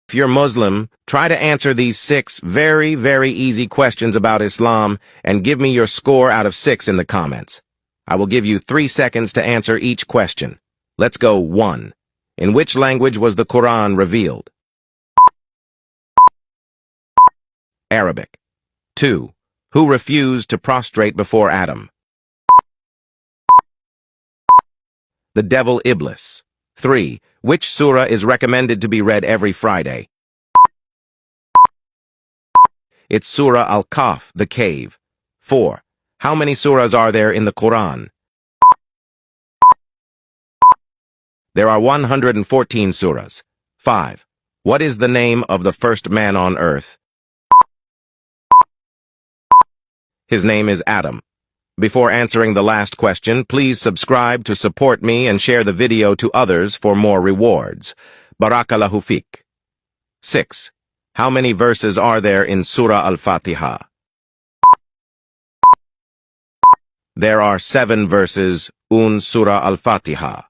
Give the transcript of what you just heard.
If you're Muslim, try to answer these 6 very, very easy questions about Islam and give me your score out of 6 in the comments. I will give you 3 seconds to answer each question. Let's go. 1. In which language was the Quran revealed? Arabic. 2. Who refused to prostrate before Adam? The devil Iblis. 3. Which surah is recommended to be read every Friday? It's Surah Al-Kahf, the cave. 4. How many surahs are there in the Quran? There are 114 surahs. 5. What is the name of the first man on earth? His name is Adam. Before answering the last question, please subscribe to support me and share the video to others for more rewards. Barakallahu fik. 6. How many verses are there in Surah Al-Fatiha? There are 7 verses in Surah Al-Fatiha.